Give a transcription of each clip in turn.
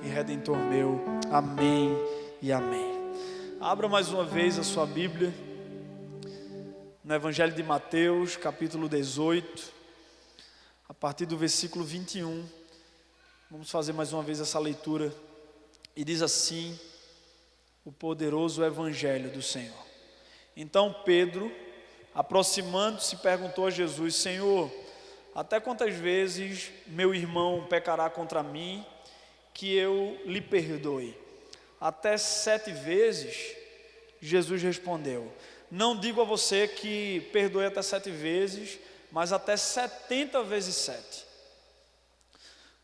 e Redentor meu. Amém e amém. Abra mais uma vez a sua Bíblia no Evangelho de Mateus, capítulo 18, a partir do versículo 21. Vamos fazer mais uma vez essa leitura. E diz assim o poderoso Evangelho do Senhor. Então Pedro, aproximando-se, perguntou a Jesus: Senhor, até quantas vezes meu irmão pecará contra mim, que eu lhe perdoe? Até 7 vezes? Jesus respondeu: não digo a você que perdoe até 7 vezes, mas até 70 vezes 7.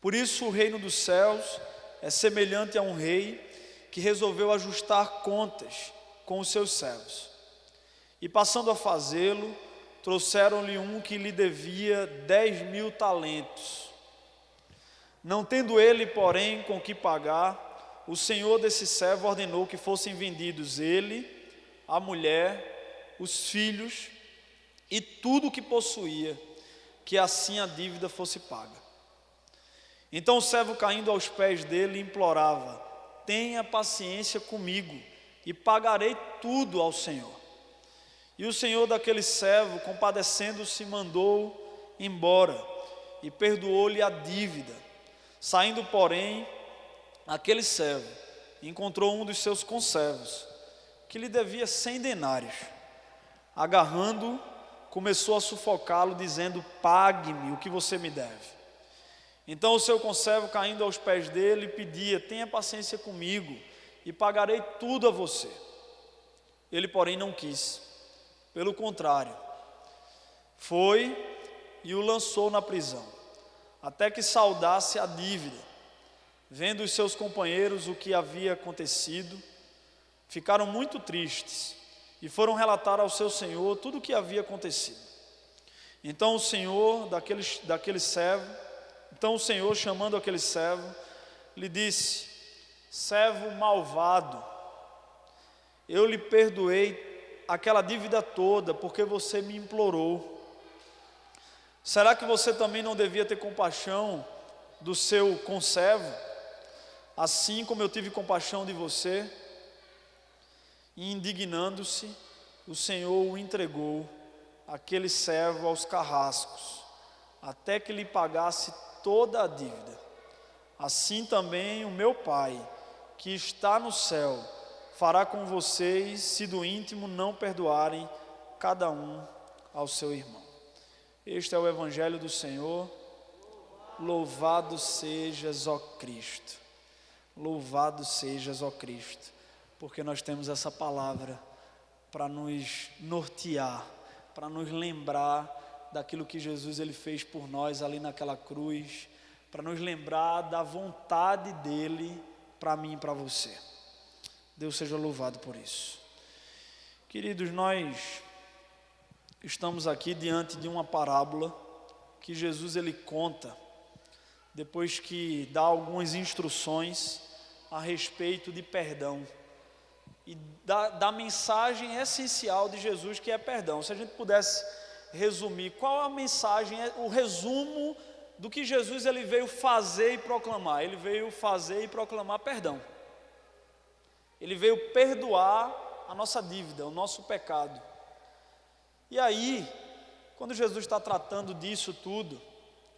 Por isso o reino dos céus é semelhante a um rei que resolveu ajustar contas com os seus servos. E passando a fazê-lo, trouxeram-lhe um que lhe devia 10.000 talentos. Não tendo ele, porém, com que pagar, o senhor desse servo ordenou que fossem vendidos ele, a mulher, os filhos e tudo o que possuía, que assim a dívida fosse paga. Então o servo, caindo aos pés dele, implorava: tenha paciência comigo e pagarei tudo ao Senhor. E o senhor daquele servo, compadecendo-se, mandou embora e perdoou-lhe a dívida. Saindo, porém, aquele servo encontrou um dos seus conservos, que lhe devia 100 denários. Agarrando-o, começou a sufocá-lo, dizendo: pague-me o que você me deve. Então o seu conservo, caindo aos pés dele, pedia: tenha paciência comigo e pagarei tudo a você. Ele, porém, não quis. Pelo contrário, foi e o lançou na prisão, até que saldasse a dívida. Vendo os seus companheiros o que havia acontecido, ficaram muito tristes e foram relatar ao seu senhor tudo o que havia acontecido. Então o senhor chamando aquele servo, lhe disse: servo malvado, eu lhe perdoei aquela dívida toda, porque você me implorou. Será que você também não devia ter compaixão do seu conservo, assim como eu tive compaixão de você? E indignando-se, o Senhor o entregou, aquele servo, aos carrascos, até que lhe pagasse toda a dívida. Assim também o meu Pai, que está no céu, fará com vocês, se do íntimo não perdoarem cada um ao seu irmão. Este é o Evangelho do Senhor. Louvado sejas, ó Cristo. Louvado sejas, ó Cristo, porque nós temos essa palavra para nos nortear, para nos lembrar daquilo que Jesus ele fez por nós ali naquela cruz, para nos lembrar da vontade dele para mim e para você. Deus seja louvado por isso. Queridos, nós estamos aqui diante de uma parábola que Jesus ele conta depois que dá algumas instruções a respeito de perdão e da mensagem essencial de Jesus, que é perdão. Se a gente pudesse resumir qual a mensagem, o resumo do que Jesus ele veio fazer e proclamar. Ele veio fazer e proclamar perdão. Ele veio perdoar a nossa dívida, o nosso pecado. E aí, quando Jesus está tratando disso tudo,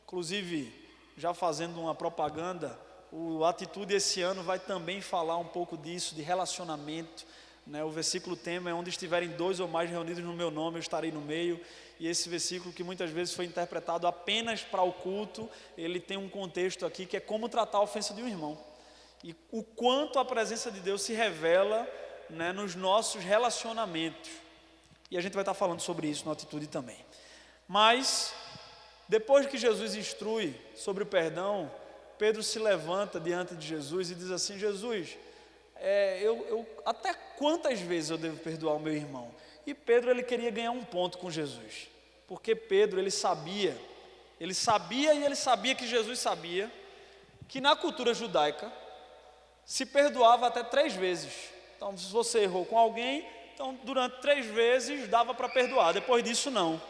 inclusive já fazendo uma propaganda, o Atitude esse ano vai também falar um pouco disso, de relacionamento, né? O versículo tema é: onde estiverem 2 ou mais reunidos no meu nome, eu estarei no meio. E esse versículo, que muitas vezes foi interpretado apenas para o culto, ele tem um contexto aqui que é como tratar a ofensa de um irmão. E o quanto a presença de Deus se revela, né, nos nossos relacionamentos. E a gente vai estar falando sobre isso no Atitude também. Mas, depois que Jesus instrui sobre o perdão, Pedro se levanta diante de Jesus e diz assim: Jesus, até quantas vezes eu devo perdoar o meu irmão? E Pedro ele queria ganhar um ponto com Jesus, porque Pedro ele sabia que Jesus sabia que na cultura judaica se perdoava até 3 vezes. Então, se você errou com alguém, então durante 3 vezes dava para perdoar, depois disso não.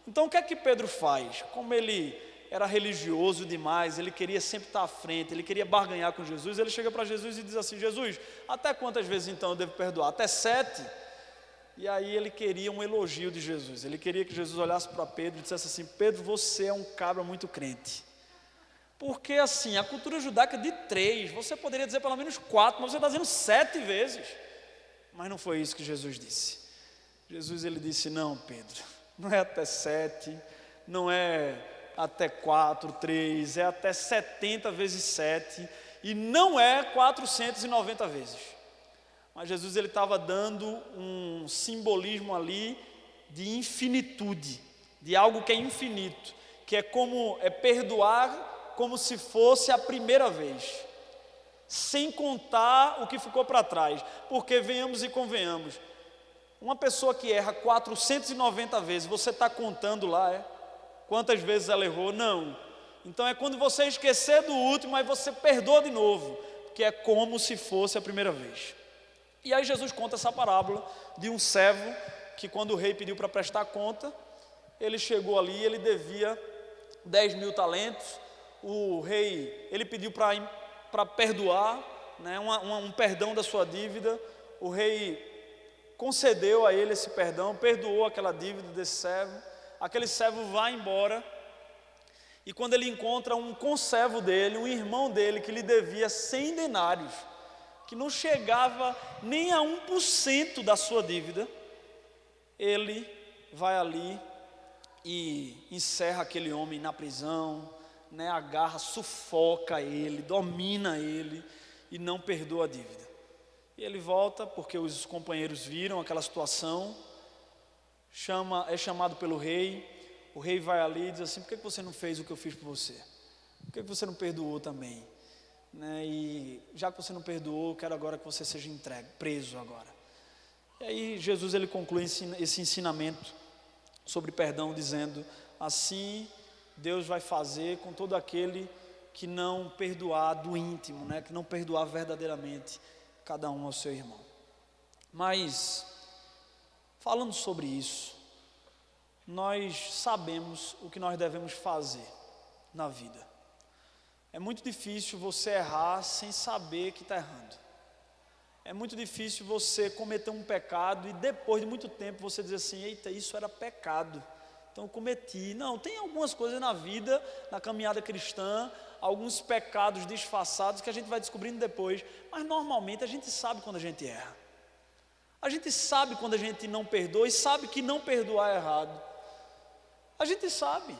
Então o que é que Pedro faz? Como ele era religioso demais, ele queria sempre estar à frente, ele queria barganhar com Jesus. Ele chega para Jesus e diz assim: Jesus, até quantas vezes então eu devo perdoar? Até 7? E aí ele queria um elogio de Jesus, ele queria que Jesus olhasse para Pedro e dissesse assim: Pedro, você é um cabra muito crente. Porque assim, a cultura judaica de 3, você poderia dizer pelo menos 4, mas você está dizendo 7 vezes. Mas não foi isso que Jesus disse. Jesus, ele disse: não, Pedro, não é até 7, não é até 4, 3, é até 70 vezes 7, e não é 490 vezes. Mas Jesus, ele estava dando um simbolismo ali de infinitude, de algo que é infinito, que é perdoar como se fosse a primeira vez, sem contar o que ficou para trás. Porque venhamos e convenhamos, uma pessoa que erra 490 vezes, você está contando lá, quantas vezes ela errou? Não. Então é quando você esquecer do último, aí você perdoa de novo, que é como se fosse a primeira vez. E aí Jesus conta essa parábola de um servo que, quando o rei pediu para prestar conta, ele chegou ali, ele devia 10.000 talentos. O rei, ele pediu para perdoar, né, um perdão da sua dívida. O rei concedeu a ele esse perdão, perdoou aquela dívida desse servo. Aquele servo vai embora, e quando ele encontra um conservo dele, um irmão dele, que lhe devia 100 denários, que não chegava nem a 1% da sua dívida, ele vai ali e encerra aquele homem na prisão, né, agarra, sufoca ele, domina ele e não perdoa a dívida. E ele volta porque os companheiros viram aquela situação, é chamado pelo rei. O rei vai ali e diz assim: por que você não fez o que eu fiz por você? Por que você não perdoou também? Né, e já que você não perdoou, eu quero agora que você seja entregue, preso agora. E aí Jesus, ele conclui esse ensinamento sobre perdão dizendo: assim Deus vai fazer com todo aquele que não perdoar do íntimo, né? Que não perdoar verdadeiramente cada um ao seu irmão. Mas, falando sobre isso, nós sabemos o que nós devemos fazer na vida. É muito difícil você errar sem saber que está errando. É muito difícil você cometer um pecado e depois de muito tempo você dizer assim: eita, isso era pecado, então eu cometi. Não, tem algumas coisas na vida, na caminhada cristã, alguns pecados disfarçados que a gente vai descobrindo depois, mas normalmente a gente sabe quando a gente erra. A gente sabe quando a gente não perdoa e sabe que não perdoar é errado. A gente sabe.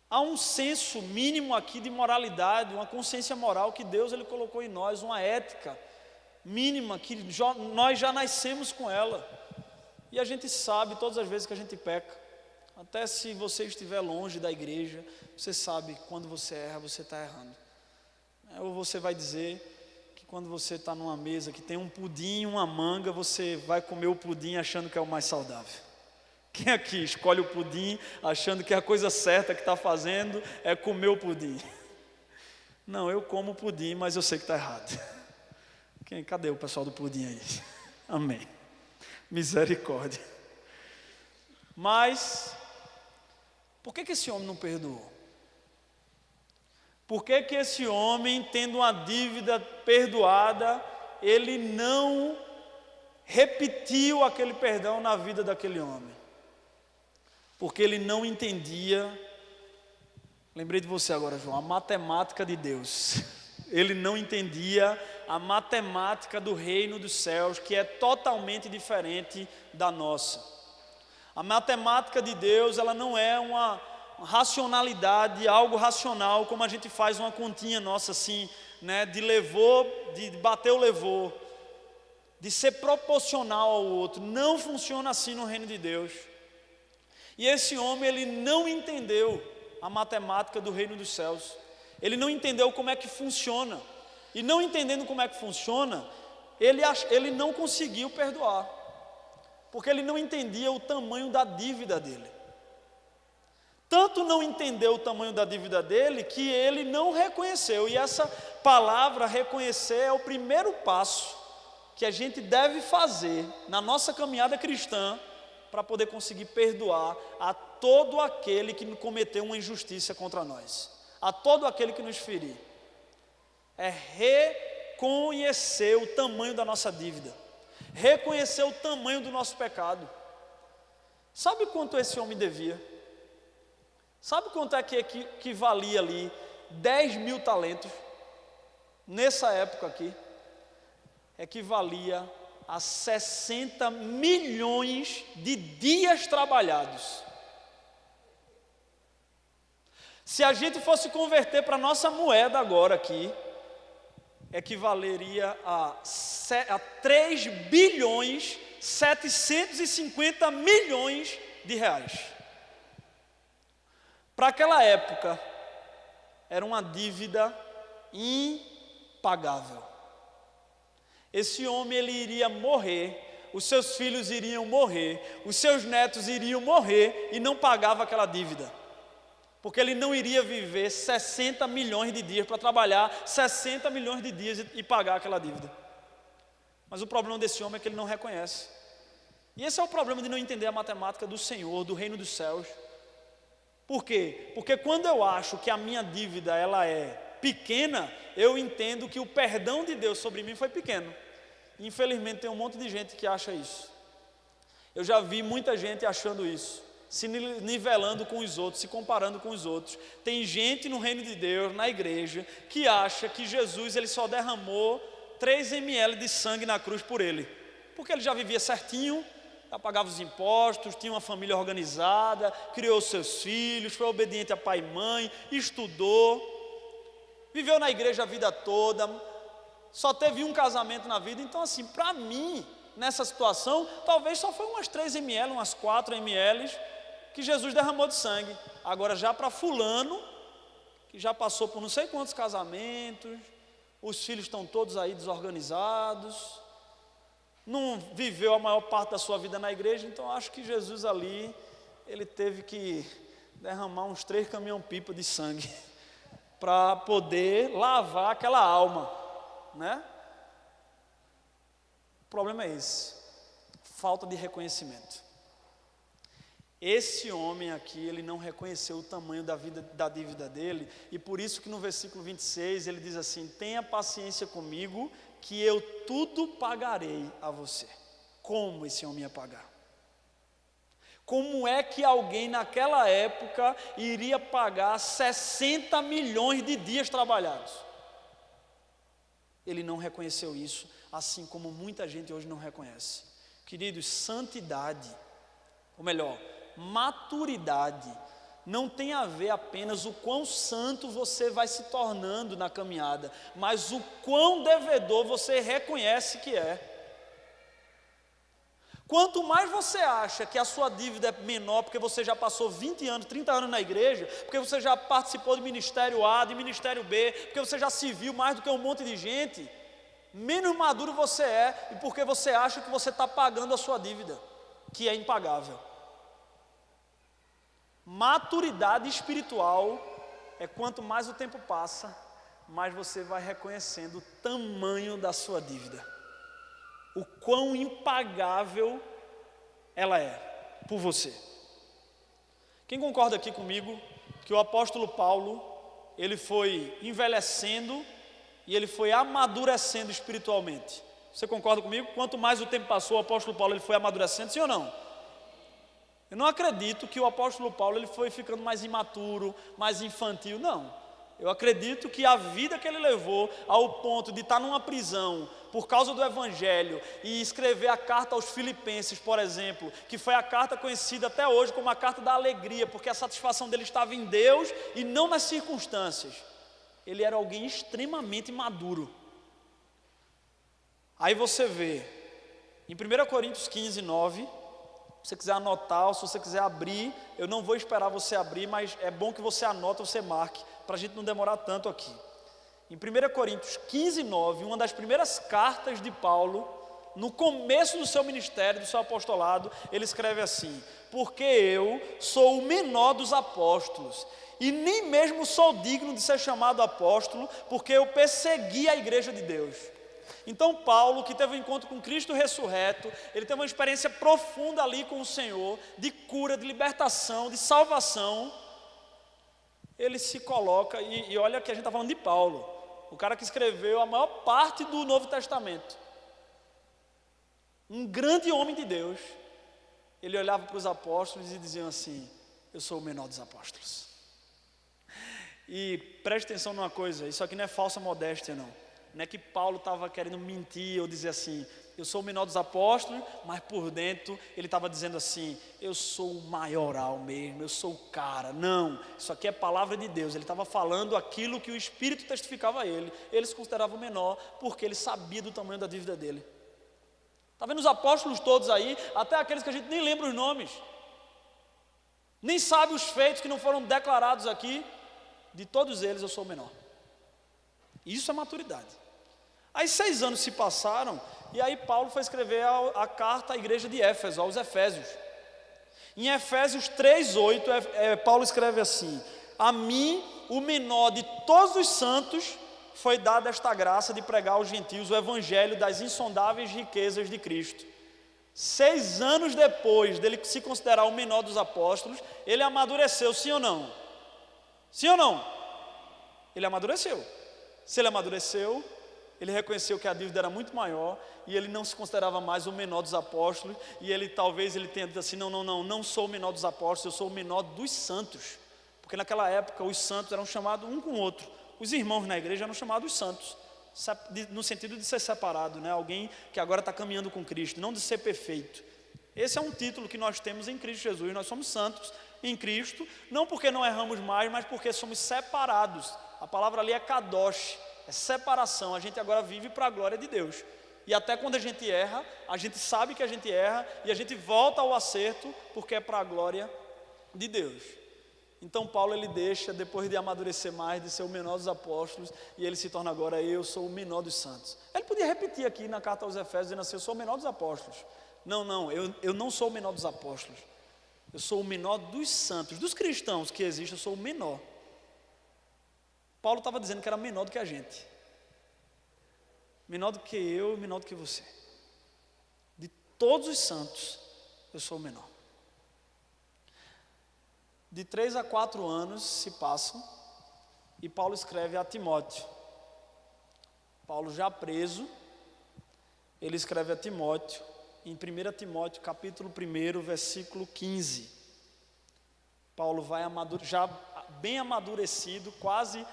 Há um senso mínimo aqui de moralidade, uma consciência moral que Deus, ele colocou em nós, uma ética mínima que nós já nascemos com ela. E a gente sabe todas as vezes que a gente peca. Até se você estiver longe da igreja, você sabe quando você erra, você está errando. Ou você vai dizer que quando você está numa mesa que tem um pudim e uma manga, você vai comer o pudim achando que é o mais saudável. Quem aqui escolhe o pudim achando que a coisa certa que está fazendo é comer o pudim? Não, eu como o pudim, mas eu sei que está errado. Cadê o pessoal do pudim aí? Amém. Misericórdia. Mas, por que esse homem não perdoou? Por que esse homem, tendo uma dívida perdoada, ele não repetiu aquele perdão na vida daquele homem? Porque ele não entendia, lembrei de você agora, João, a matemática de Deus. Ele não entendia a matemática do reino dos céus, que é totalmente diferente da nossa. A matemática de Deus, ela não é uma racionalidade, algo racional, como a gente faz uma continha nossa assim, né, de bateu, levou, de ser proporcional ao outro. Não funciona assim no reino de Deus. E esse homem, ele não entendeu a matemática do reino dos céus. Ele não entendeu como é que funciona. E não entendendo como é que funciona, ele não conseguiu perdoar. Porque ele não entendia o tamanho da dívida dele. Tanto não entendeu o tamanho da dívida dele, que ele não reconheceu. E essa palavra reconhecer é o primeiro passo que a gente deve fazer na nossa caminhada cristã, para poder conseguir perdoar todo aquele que cometeu uma injustiça contra nós, a todo aquele que nos ferir. É reconhecer o tamanho da nossa dívida, reconhecer o tamanho do nosso pecado. Sabe quanto esse homem devia? Sabe quanto é que valia ali 10.000 talentos? Nessa época aqui, equivalia a 60 milhões de dias trabalhados. Se a gente fosse converter para a nossa moeda agora aqui, equivaleria a 3 bilhões 750 milhões de reais. Para aquela época, era uma dívida impagável. Esse homem, ele iria morrer, os seus filhos iriam morrer, os seus netos iriam morrer e não pagava aquela dívida. Porque ele não iria viver 60 milhões de dias para trabalhar 60 milhões de dias e pagar aquela dívida. Mas o problema desse homem é que ele não reconhece. E esse é o problema de não entender a matemática do Senhor, do reino dos céus. Por quê? Porque quando eu acho que a minha dívida ela é pequena, eu entendo que o perdão de Deus sobre mim foi pequeno. Infelizmente tem um monte de gente que acha isso. Eu já vi muita gente achando isso, se nivelando com os outros, se comparando com os outros. Tem gente no reino de Deus, na igreja, que acha que Jesus ele só derramou 3 ml de sangue na cruz por ele, porque ele já vivia certinho, já pagava os impostos, tinha uma família organizada, criou seus filhos, foi obediente a pai e mãe, estudou, viveu na igreja a vida toda, só teve um casamento na vida. Então assim, para mim, nessa situação, talvez só foi umas 3 ml, umas 4 ml que Jesus derramou de sangue. Agora já para fulano, que já passou por não sei quantos casamentos, os filhos estão todos aí desorganizados, não viveu a maior parte da sua vida na igreja, então acho que Jesus ali, ele teve que derramar uns 3 caminhão-pipa de sangue para poder lavar aquela alma, né? O problema é esse, falta de reconhecimento. Esse homem aqui, ele não reconheceu o tamanho da dívida dele, e por isso que no versículo 26 ele diz assim: tenha paciência comigo, que eu tudo pagarei a você. Como esse homem ia pagar? Como é que alguém naquela época iria pagar 60 milhões de dias trabalhados? Ele não reconheceu isso, assim como muita gente hoje não reconhece. Queridos, santidade, ou melhor, maturidade, não tem a ver apenas o quão santo você vai se tornando na caminhada, mas o quão devedor você reconhece que é. Quanto mais você acha que a sua dívida é menor, porque você já passou 20 anos, 30 anos na igreja, porque você já participou de ministério A, de ministério B, porque você já se viu mais do que um monte de gente, menos maduro você é, e porque você acha que você está pagando a sua dívida, que é impagável. Maturidade espiritual é quanto mais o tempo passa, mais você vai reconhecendo o tamanho da sua dívida, o quão impagável ela é por você. Quem concorda aqui comigo que o apóstolo Paulo, ele foi envelhecendo e ele foi amadurecendo espiritualmente? Você concorda comigo? Quanto mais o tempo passou, o apóstolo Paulo ele foi amadurecendo, sim ou não? Eu não acredito que o apóstolo Paulo ele foi ficando mais imaturo, mais infantil, não. Eu acredito que a vida que ele levou ao ponto de estar numa prisão por causa do evangelho e escrever a carta aos Filipenses, por exemplo, que foi a carta conhecida até hoje como a carta da alegria, porque a satisfação dele estava em Deus e não nas circunstâncias. Ele era alguém extremamente maduro. Aí você vê, em 1 Coríntios 15, 9, se você quiser anotar, ou se você quiser abrir, eu não vou esperar você abrir, mas é bom que você anote ou você marque, para a gente não demorar tanto aqui. Em 1 Coríntios 15, 9, uma das primeiras cartas de Paulo, no começo do seu ministério, do seu apostolado, ele escreve assim: porque eu sou o menor dos apóstolos, e nem mesmo sou digno de ser chamado apóstolo, porque eu persegui a igreja de Deus. Então Paulo, que teve um encontro com Cristo ressurreto, ele teve uma experiência profunda ali com o Senhor, de cura, de libertação, de salvação. Ele se coloca, e olha que a gente está falando de Paulo, o cara que escreveu a maior parte do Novo Testamento. Um grande homem de Deus. Ele olhava para os apóstolos e dizia assim: eu sou o menor dos apóstolos. E preste atenção numa coisa, isso aqui não é falsa modéstia não. Não é que Paulo estava querendo mentir ou dizer assim: eu sou o menor dos apóstolos, mas por dentro ele estava dizendo assim: eu sou o maioral mesmo, eu sou o cara. Não, isso aqui é palavra de Deus. Ele estava falando aquilo que o Espírito testificava a ele. Ele se considerava o menor porque ele sabia do tamanho da dívida dele. Está vendo os apóstolos todos aí, até aqueles que a gente nem lembra os nomes, nem sabe os feitos que não foram declarados aqui. De todos eles eu sou o menor. Isso é maturidade. Aí 6 anos se passaram, e aí Paulo foi escrever a carta à igreja de Éfeso, aos Efésios. Em Efésios 3:8, Paulo escreve assim: a mim, o menor de todos os santos, foi dada esta graça de pregar aos gentios o evangelho das insondáveis riquezas de Cristo. 6 anos depois dele se considerar o menor dos apóstolos, ele amadureceu, sim ou não? Sim ou não? Ele amadureceu. Se ele amadureceu, ele reconheceu que a dívida era muito maior, e ele não se considerava mais o menor dos apóstolos, e talvez ele tenha dito assim: não sou o menor dos apóstolos, eu sou o menor dos santos. Porque naquela época os santos eram chamados um com o outro. Os irmãos na igreja eram chamados santos, no sentido de ser separado, né? Alguém que agora está caminhando com Cristo, não de ser perfeito. Esse é um título que nós temos em Cristo Jesus. Nós somos santos em Cristo, não porque não erramos mais, mas porque somos separados. A palavra ali é kadosh, é separação. A gente agora vive para a glória de Deus. E até quando a gente erra, a gente sabe que a gente erra, e a gente volta ao acerto, porque é para a glória de Deus. Então Paulo, ele deixa, depois de amadurecer mais, de ser o menor dos apóstolos, e ele se torna agora: eu sou o menor dos santos. Ele podia repetir aqui na carta aos Efésios, dizendo assim: eu sou o menor dos apóstolos. Não, eu não sou o menor dos apóstolos, eu sou o menor dos santos, dos cristãos que existem, eu sou o menor. Paulo estava dizendo que era menor do que a gente, menor do que eu, menor do que você. De todos os santos, eu sou o menor. De 3 a 4 anos se passam, e Paulo escreve a Timóteo. Paulo já preso, ele escreve a Timóteo, em 1 Timóteo capítulo 1, versículo 15. Paulo vai já bem amadurecido, quase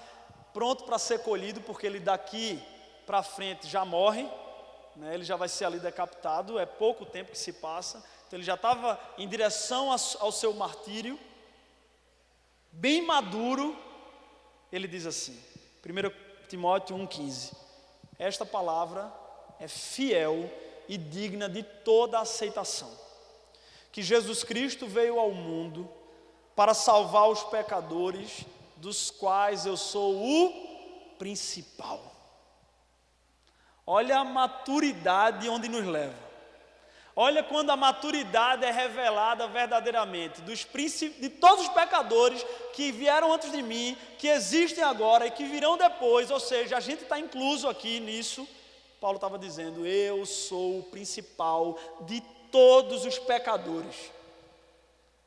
pronto para ser colhido, porque ele daqui para frente já morre, né? Ele já vai ser ali decapitado, é pouco tempo que se passa, então ele já estava em direção ao seu martírio. Bem maduro, ele diz assim, 1 Timóteo 1,15: esta palavra é fiel e digna de toda aceitação, que Jesus Cristo veio ao mundo para salvar os pecadores, dos quais eu sou o principal. Olha a maturidade onde nos leva. Olha quando a maturidade é revelada verdadeiramente, de todos os pecadores que vieram antes de mim, que existem agora e que virão depois, ou seja, a gente está incluso aqui nisso. Paulo estava dizendo: eu sou o principal de todos os pecadores,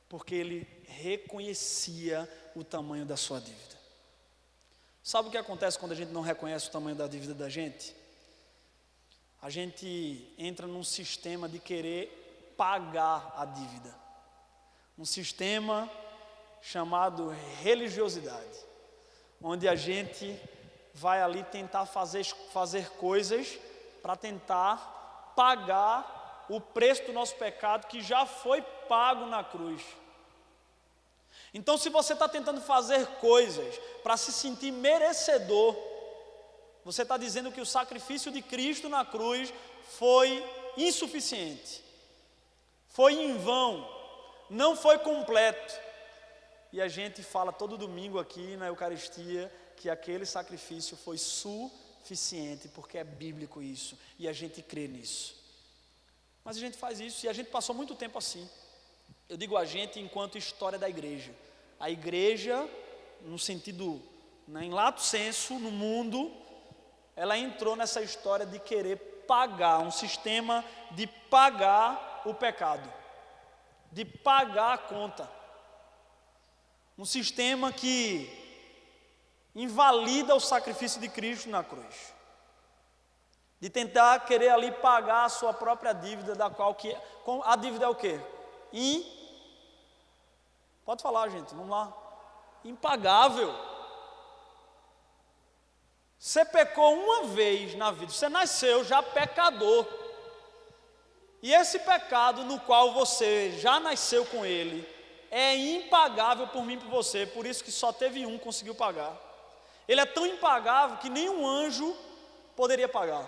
porque ele reconhecia o tamanho da sua dívida. Sabe o que acontece quando a gente não reconhece o tamanho da dívida da gente? A gente entra num sistema de querer pagar a dívida, um sistema chamado religiosidade, onde a gente vai ali tentar fazer coisas para tentar pagar o preço do nosso pecado, que já foi pago na cruz. Então, se você está tentando fazer coisas para se sentir merecedor, você está dizendo que o sacrifício de Cristo na cruz foi insuficiente, foi em vão, não foi completo. E a gente fala todo domingo aqui na Eucaristia que aquele sacrifício foi suficiente, porque é bíblico isso, e a gente crê nisso. Mas a gente faz isso, e a gente passou muito tempo assim. Eu digo a gente enquanto história da igreja. A igreja, no sentido, em lato sensu, no mundo, ela entrou nessa história de querer pagar, um sistema de pagar o pecado, de pagar a conta. Um sistema que invalida o sacrifício de Cristo na cruz. De tentar querer ali pagar a sua própria dívida, da qual que a dívida é o quê? Pode falar, gente, vamos lá. Impagável. Você pecou uma vez na vida, você nasceu já pecador. E esse pecado no qual você já nasceu com ele é impagável por mim e por você, por isso que só teve um que conseguiu pagar. Ele é tão impagável que nenhum anjo poderia pagar.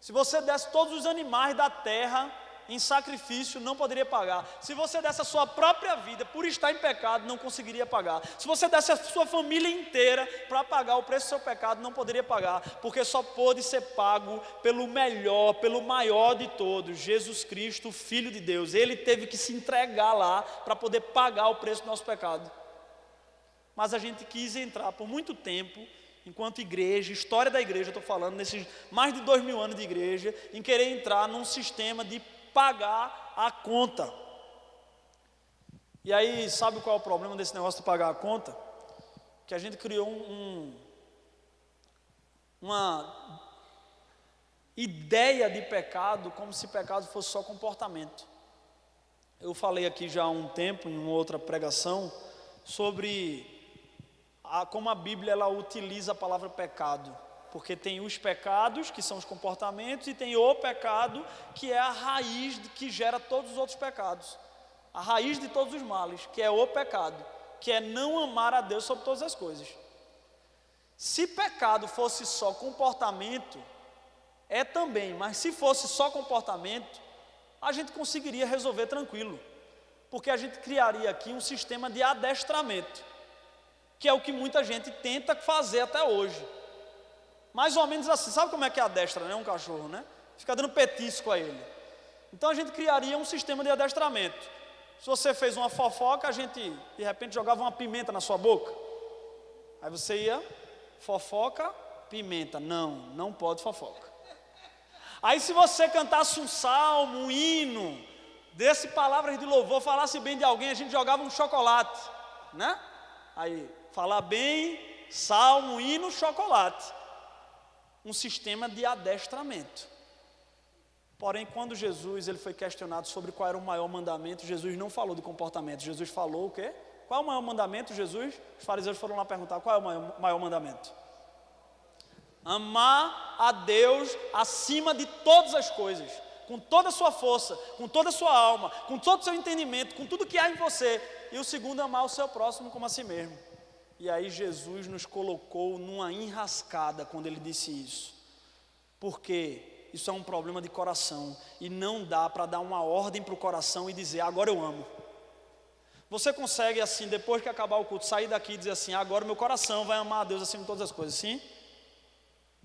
Se você desse todos os animais da terra em sacrifício, não poderia pagar. Se você desse a sua própria vida por estar em pecado, não conseguiria pagar. Se você desse a sua família inteira para pagar o preço do seu pecado, não poderia pagar, porque só pôde ser pago pelo melhor, pelo maior de todos, Jesus Cristo, o Filho de Deus. Ele teve que se entregar lá para poder pagar o preço do nosso pecado. Mas a gente quis entrar por muito tempo, enquanto igreja, história da igreja, estou falando, nesses mais de 2000 anos de igreja, em querer entrar num sistema de pagar a conta. E aí, sabe qual é o problema desse negócio de pagar a conta? Que a gente criou uma ideia de pecado, como se pecado fosse só comportamento. Eu falei aqui já há um tempo, em uma outra pregação, sobre como a Bíblia ela utiliza a palavra pecado, porque tem os pecados, que são os comportamentos, e tem o pecado, que é a raiz que gera todos os outros pecados, a raiz de todos os males, que é o pecado, que é não amar a Deus sobre todas as coisas. Se pecado fosse só comportamento, é também, mas se fosse só comportamento, a gente conseguiria resolver tranquilo, porque a gente criaria aqui um sistema de adestramento, que é o que muita gente tenta fazer até hoje. Mais ou menos assim, sabe como é que adestra, né? Um cachorro, né? Fica dando petisco a ele. Então a gente criaria um sistema de adestramento. Se você fez uma fofoca, a gente de repente jogava uma pimenta na sua boca. Aí você ia, fofoca, pimenta. Não pode fofoca. Aí se você cantasse um salmo, um hino, desse palavras de louvor, falasse bem de alguém, a gente jogava um chocolate, né? Aí, falar bem, salmo, hino, chocolate. Um sistema de adestramento. Porém, quando Jesus ele foi questionado sobre qual era o maior mandamento, Jesus não falou de comportamento. Jesus falou o quê? Qual é o maior mandamento, Jesus? Os fariseus foram lá perguntar, qual é o maior mandamento? Amar a Deus acima de todas as coisas, com toda a sua força, com toda a sua alma, com todo o seu entendimento, com tudo que há em você. E o segundo, amar o seu próximo como a si mesmo. E aí Jesus nos colocou numa enrascada quando ele disse isso. Porque isso é um problema de coração. E não dá para dar uma ordem para o coração e dizer, agora eu amo. Você consegue assim, depois que acabar o culto, sair daqui e dizer assim, agora meu coração vai amar a Deus acima de todas as coisas, sim?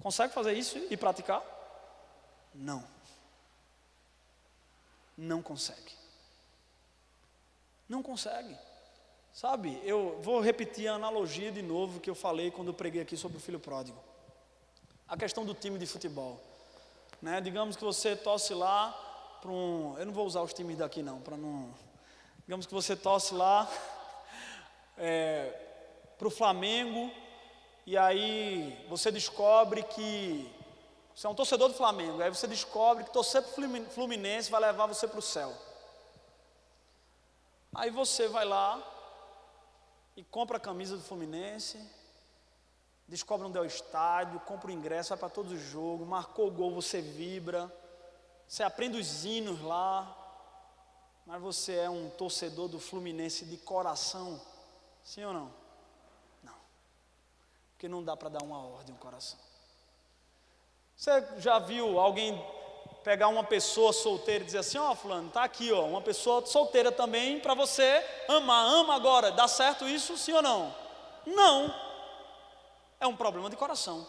Consegue fazer isso e praticar? Não. Não consegue. Não consegue. Sabe, eu vou repetir a analogia de novo que eu falei quando eu preguei aqui sobre o filho pródigo. A questão do time de futebol, né? Digamos que você torce lá para eu não vou usar os times daqui não, para não... Digamos que você torce lá para o Flamengo, e aí você descobre que você é um torcedor do Flamengo, aí você descobre que torcer para o Fluminense vai levar você para o céu. Aí você vai lá e compra a camisa do Fluminense, descobre onde é o estádio, compra o ingresso, vai para todos os jogos, marcou o gol, você vibra, você aprende os hinos lá, mas você é um torcedor do Fluminense de coração, sim ou não? Não, porque não dá para dar uma ordem ao coração. Você já viu alguém pegar uma pessoa solteira e dizer assim, ó, fulano, tá aqui, ó, uma pessoa solteira também para você amar, ama agora, dá certo isso, sim ou não? Não, é um problema de coração.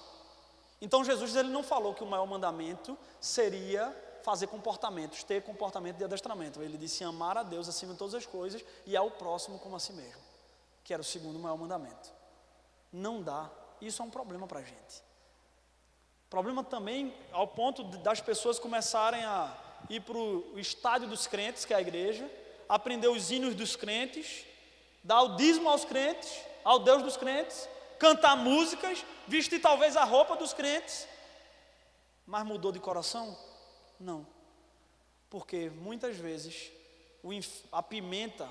Então Jesus ele não falou que o maior mandamento seria fazer comportamentos, ter comportamento de adestramento. Ele disse amar a Deus acima de todas as coisas e ao próximo como a si mesmo, que era o segundo maior mandamento. Não dá, isso é um problema para a gente. Problema também ao ponto das pessoas começarem a ir para o estádio dos crentes, que é a igreja, aprender os hinos dos crentes, dar o dízimo aos crentes, ao Deus dos crentes, cantar músicas, vestir talvez a roupa dos crentes, mas mudou de coração? Não, porque muitas vezes a pimenta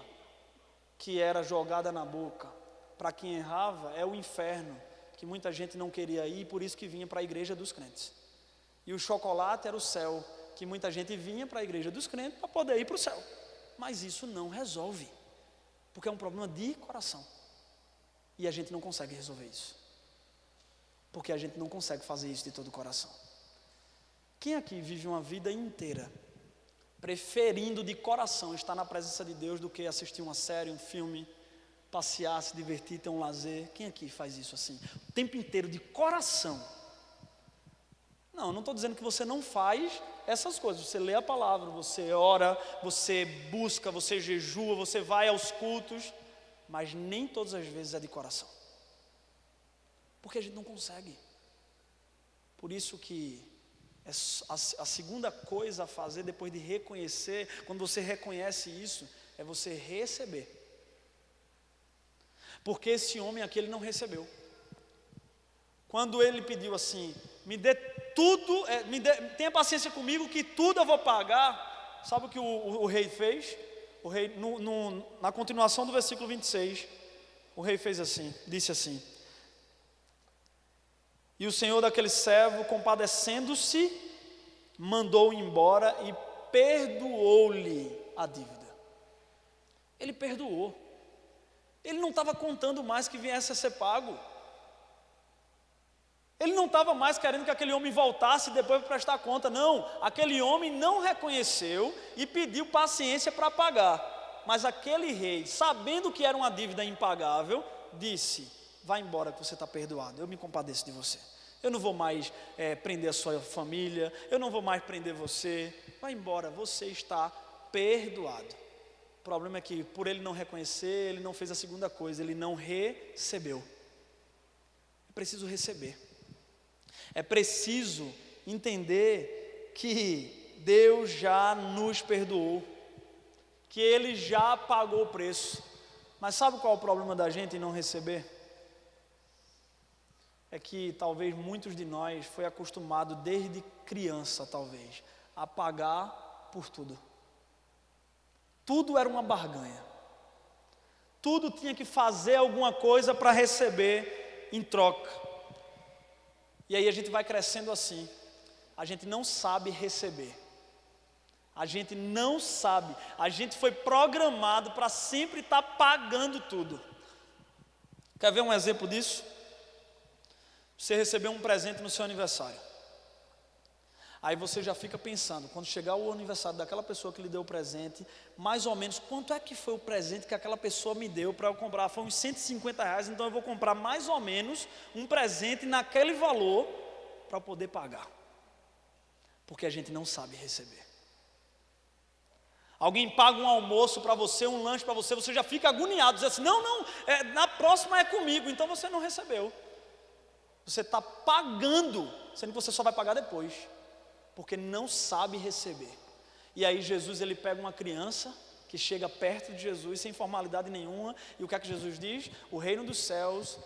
que era jogada na boca para quem errava é o inferno, que muita gente não queria ir, por isso que vinha para a igreja dos crentes. E o chocolate era o céu, que muita gente vinha para a igreja dos crentes para poder ir para o céu. Mas isso não resolve, porque é um problema de coração. E a gente não consegue resolver isso, porque a gente não consegue fazer isso de todo o coração. Quem aqui vive uma vida inteira preferindo de coração estar na presença de Deus do que assistir uma série, um filme, passear, se divertir, ter um lazer? Quem aqui faz isso assim? O tempo inteiro de coração. Não estou dizendo que você não faz essas coisas. Você lê a palavra, você ora, você busca, você jejua, você vai aos cultos, mas nem todas as vezes é de coração, porque a gente não consegue. Por isso que a segunda coisa a fazer depois de reconhecer, quando você reconhece isso, é você receber. Porque esse homem aqui, ele não recebeu. Quando ele pediu assim, me dê tudo, tenha paciência comigo que tudo eu vou pagar. Sabe o que o rei fez? O rei, na continuação do versículo 26, o rei fez assim, disse assim: e o senhor daquele servo, compadecendo-se, mandou embora e perdoou-lhe a dívida. Ele perdoou. Ele não estava contando mais que viesse a ser pago. Ele não estava mais querendo que aquele homem voltasse depois para prestar conta. Não, aquele homem não reconheceu e pediu paciência para pagar. Mas aquele rei, sabendo que era uma dívida impagável, disse: vá embora que você está perdoado, eu me compadeço de você. Eu não vou mais prender a sua família, eu não vou mais prender você. Vá embora, você está perdoado. O problema é que por ele não reconhecer, ele não fez a segunda coisa, ele não recebeu. É preciso receber. É preciso entender que Deus já nos perdoou, que Ele já pagou o preço. Mas sabe qual é o problema da gente em não receber? É que talvez muitos de nós foi acostumado desde criança, talvez, a pagar por tudo. Tudo era uma barganha. Tudo tinha que fazer alguma coisa para receber em troca. E aí a gente vai crescendo assim. A gente não sabe receber. A gente não sabe. A gente foi programado para sempre estar pagando tudo. Quer ver um exemplo disso? Você recebeu um presente no seu aniversário. Aí você já fica pensando, quando chegar o aniversário daquela pessoa que lhe deu o presente, mais ou menos quanto é que foi o presente que aquela pessoa me deu para eu comprar? Foi uns R$150, então eu vou comprar mais ou menos um presente naquele valor para poder pagar. Porque a gente não sabe receber. Alguém paga um almoço para você, um lanche para você, você já fica agoniado, diz assim: não, na próxima é comigo, então você não recebeu. Você está pagando, sendo que você só vai pagar depois, porque não sabe receber. E aí Jesus, ele pega uma criança que chega perto de Jesus sem formalidade nenhuma, e o que é que Jesus diz? O reino dos céus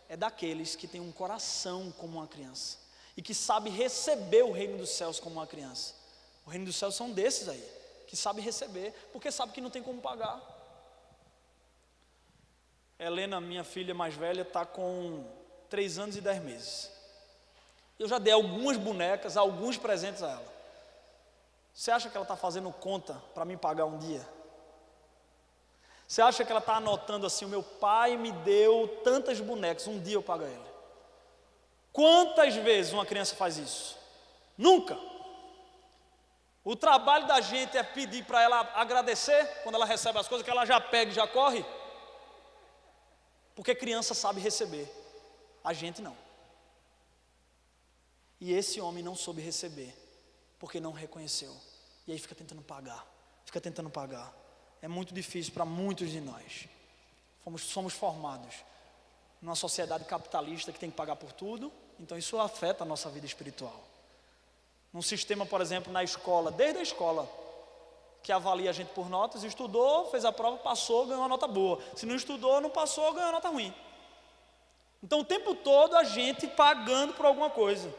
é daqueles que têm um coração como uma criança, e que sabe receber o reino dos céus como uma criança. O reino dos céus são desses aí, que sabe receber, porque sabe que não tem como pagar. Helena, minha filha mais velha, está com 3 anos e 10 meses. Eu já dei algumas bonecas, alguns presentes a ela. Você acha que ela está fazendo conta para me pagar um dia? Você acha que ela está anotando assim: o meu pai me deu tantas bonecas, um dia eu pago a ele? Quantas vezes uma criança faz isso? Nunca. O trabalho da gente é pedir para ela agradecer quando ela recebe as coisas, que ela já pega e já corre. Porque criança sabe receber, a gente não. E esse homem não soube receber, porque não reconheceu. E aí fica tentando pagar. É muito difícil para muitos de nós. Somos formados numa sociedade capitalista que tem que pagar por tudo, Então isso afeta a nossa vida espiritual. Num sistema, por exemplo, na escola, desde a escola, que avalia a gente por notas, estudou, fez a prova, passou, ganhou uma nota boa. Se não estudou, não passou, ganhou uma nota ruim. Então o tempo todo a gente pagando por alguma coisa.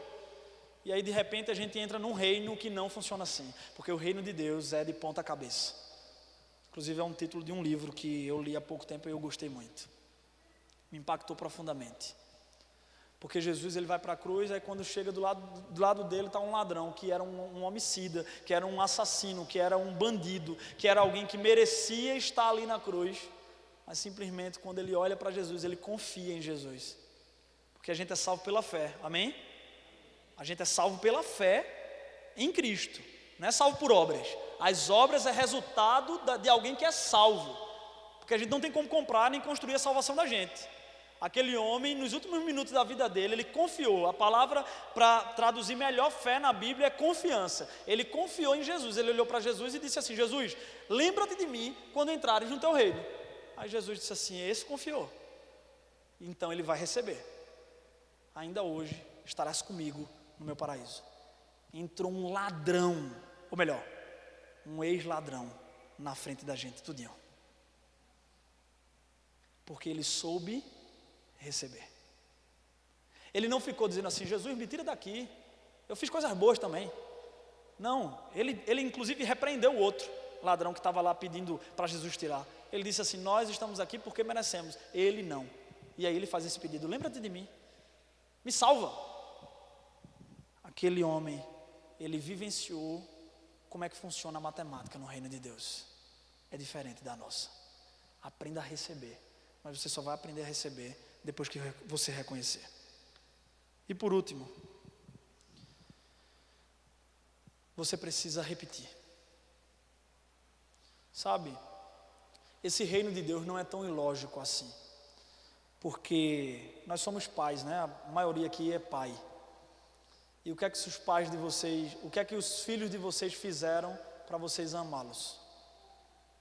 E aí de repente a gente entra num reino que não funciona assim, porque o reino de Deus é de ponta cabeça. Inclusive é um título de um livro que eu li há pouco tempo e eu gostei muito. Me impactou profundamente. Porque Jesus ele vai para a cruz, aí quando chega do lado dele está um ladrão, que era um homicida, que era um assassino, que era um bandido, que era alguém que merecia estar ali na cruz. Mas simplesmente quando ele olha para Jesus, ele confia em Jesus. Porque a gente é salvo pela fé, amém? A gente é salvo pela fé em Cristo, não é salvo por obras. As obras é resultado de alguém que é salvo. Porque a gente não tem como comprar nem construir a salvação da gente. Aquele homem, nos últimos minutos da vida dele, ele confiou. A palavra para traduzir melhor fé na Bíblia é confiança. Ele confiou em Jesus, ele olhou para Jesus e disse assim: Jesus, lembra-te de mim quando entrares no teu reino. Aí Jesus disse assim: esse confiou, então ele vai receber. Ainda hoje estarás comigo no meu paraíso. Entrou um ladrão, ou melhor, um ex-ladrão na frente da gente, tudinho. Porque ele soube receber. Ele não ficou dizendo assim: Jesus, me tira daqui, eu fiz coisas boas também. Não, ele inclusive repreendeu o outro ladrão que estava lá pedindo para Jesus tirar. Ele disse assim: nós estamos aqui porque merecemos, ele não. E aí ele faz esse pedido: lembra-te de mim, me salva. Aquele homem, ele vivenciou como é que funciona a matemática no reino de Deus. É diferente da nossa. Aprenda a receber, mas você só vai aprender a receber depois que você reconhecer. E por último, você precisa repetir. Sabe, esse reino de Deus não é tão ilógico assim, porque nós somos pais, né? A maioria aqui é pai. E o que é que os pais de vocês, o que é que os filhos de vocês fizeram para vocês amá-los?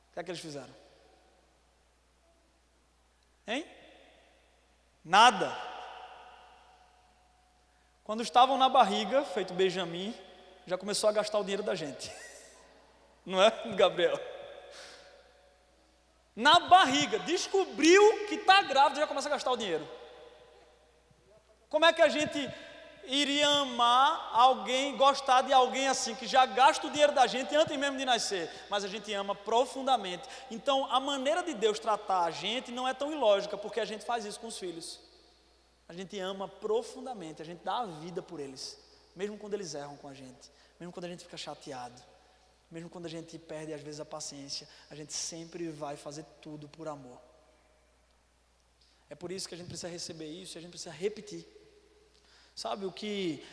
O que é que eles fizeram? Hein? Nada. Quando estavam na barriga, feito Benjamin, já começou a gastar o dinheiro da gente. Não é, Gabriel? Na barriga, descobriu que está grávida, já começa a gastar o dinheiro. Como é que a gente iria amar alguém, gostar de alguém assim, que já gasta o dinheiro da gente antes mesmo de nascer? Mas a gente ama profundamente. Então a maneira de Deus tratar a gente não é tão ilógica, porque a gente faz isso com os filhos. A gente ama profundamente, a gente dá a vida por eles, mesmo quando eles erram com a gente, mesmo quando a gente fica chateado, mesmo quando a gente perde às vezes a paciência, a gente sempre vai fazer tudo por amor. É por isso que a gente precisa receber isso, e a gente precisa repetir. Sabe o que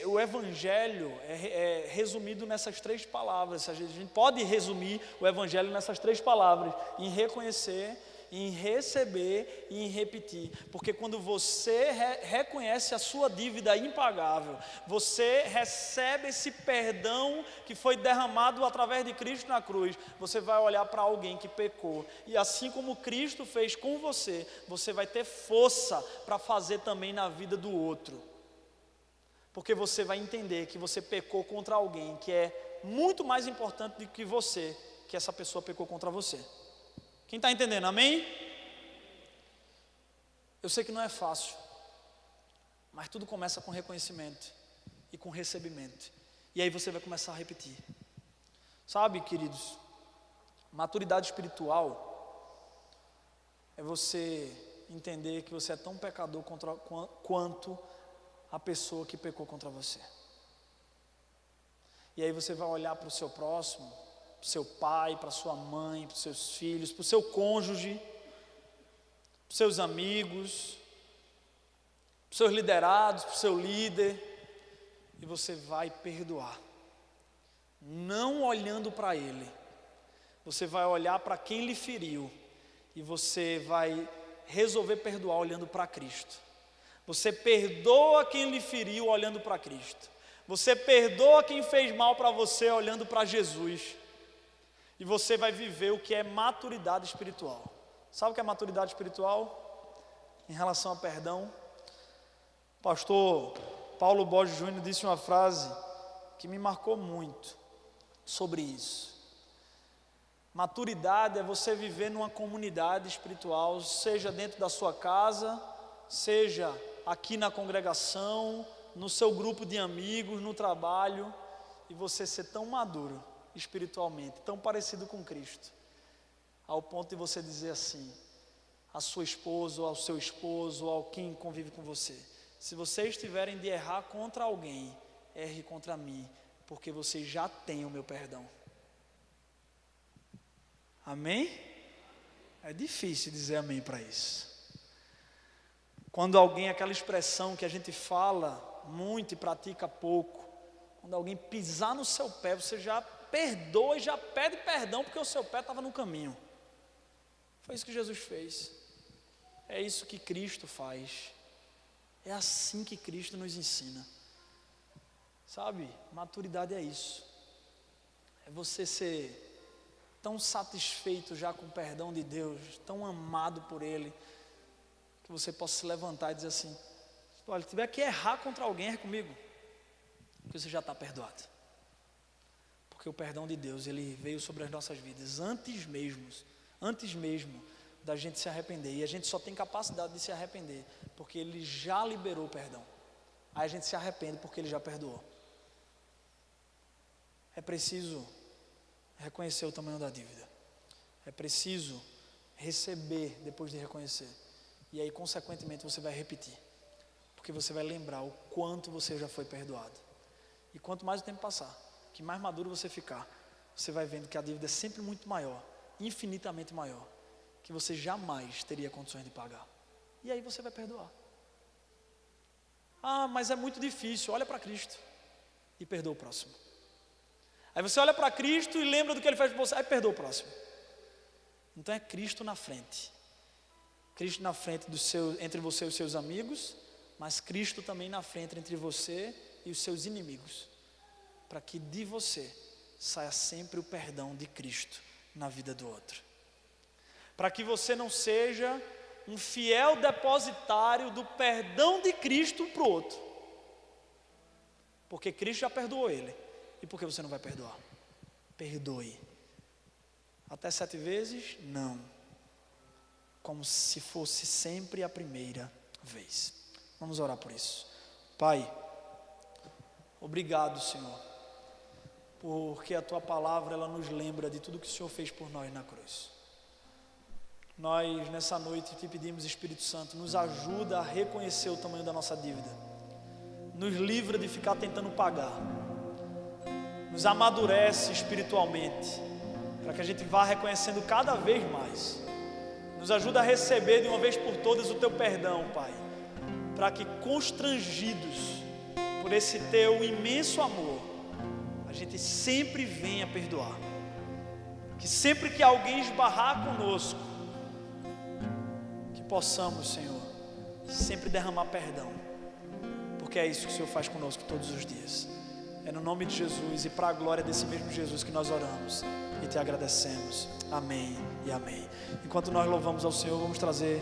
o Evangelho é resumido nessas 3 palavras. A gente pode resumir o Evangelho nessas 3 palavras: em reconhecer, em receber e em repetir. Porque quando você reconhece a sua dívida impagável, você recebe esse perdão que foi derramado através de Cristo na cruz, você vai olhar para alguém que pecou, e assim como Cristo fez com você, você vai ter força para fazer também na vida do outro. Porque você vai entender que você pecou contra alguém que é muito mais importante do que você, que essa pessoa pecou contra você. Quem está entendendo, amém? Eu sei que não é fácil, mas tudo começa com reconhecimento e com recebimento. E aí você vai começar a repetir. Sabe, queridos, maturidade espiritual é você entender que você é tão pecador quanto a pessoa que pecou contra você. E aí você vai olhar para o seu próximo, para o seu pai, para a sua mãe, para os seus filhos, para o seu cônjuge, para os seus amigos, para os seus liderados, para o seu líder, e você vai perdoar, não olhando para ele. Você vai olhar para quem lhe feriu, e você vai resolver perdoar olhando para Cristo. Você perdoa quem lhe feriu olhando para Cristo. Você perdoa quem fez mal para você olhando para Jesus. E você vai viver o que é maturidade espiritual. Sabe o que é maturidade espiritual? Em relação a perdão, Pastor Paulo Borges Júnior disse uma frase que me marcou muito sobre isso. Maturidade é você viver numa comunidade espiritual, seja dentro da sua casa, seja aqui na congregação, no seu grupo de amigos, no trabalho, e você ser tão maduro espiritualmente, tão parecido com Cristo, ao ponto de você dizer assim, a sua esposa, ou ao seu esposo, ou ao quem convive com você: se vocês tiverem de errar contra alguém, erre contra mim, porque vocês já têm o meu perdão. Amém? É difícil dizer amém para isso. Quando alguém, aquela expressão que a gente fala muito e pratica pouco, quando alguém pisar no seu pé, você já perdoa e já pede perdão porque o seu pé estava no caminho. Foi isso que Jesus fez. É isso que Cristo faz. É assim que Cristo nos ensina. Sabe, maturidade é isso. É você ser tão satisfeito já com o perdão de Deus, tão amado por Ele, que você possa se levantar e dizer assim: olha, se tiver que errar contra alguém, erra comigo, porque você já está perdoado. Porque o perdão de Deus, Ele veio sobre as nossas vidas antes mesmo da gente se arrepender, e a gente só tem capacidade de se arrepender porque Ele já liberou o perdão. Aí a gente se arrepende porque Ele já perdoou. É preciso reconhecer o tamanho da dívida, é preciso receber depois de reconhecer, e aí consequentemente você vai repetir, porque você vai lembrar o quanto você já foi perdoado. E quanto mais o tempo passar, que mais maduro você ficar, você vai vendo que a dívida é sempre muito maior, infinitamente maior, que você jamais teria condições de pagar. E aí você vai perdoar. Ah, mas é muito difícil. Olha para Cristo e perdoa o próximo. Aí você olha para Cristo e lembra do que Ele fez por você, aí perdoa o próximo. Então é Cristo na frente. Cristo na frente entre você e os seus amigos, mas Cristo também na frente entre você e os seus inimigos, para que de você saia sempre o perdão de Cristo na vida do outro. Para que você não seja um fiel depositário do perdão de Cristo para o outro, porque Cristo já perdoou ele. E por que você não vai perdoar? Perdoe. Até 7 vezes? Não. Como se fosse sempre a primeira vez. Vamos orar por isso. Pai, obrigado, Senhor, porque a Tua palavra, ela nos lembra de tudo que o Senhor fez por nós na cruz. Nós nessa noite te pedimos, Espírito Santo, nos ajuda a reconhecer o tamanho da nossa dívida, nos livra de ficar tentando pagar, nos amadurece espiritualmente, para que a gente vá reconhecendo cada vez mais, nos ajuda a receber de uma vez por todas o Teu perdão, Pai, para que, constrangidos por esse Teu imenso amor, a gente sempre venha perdoar, que sempre que alguém esbarrar conosco, que possamos, Senhor, sempre derramar perdão, porque é isso que o Senhor faz conosco todos os dias. É no nome de Jesus e para a glória desse mesmo Jesus que nós oramos e te agradecemos. Amém e amém. Enquanto nós louvamos ao Senhor, vamos trazer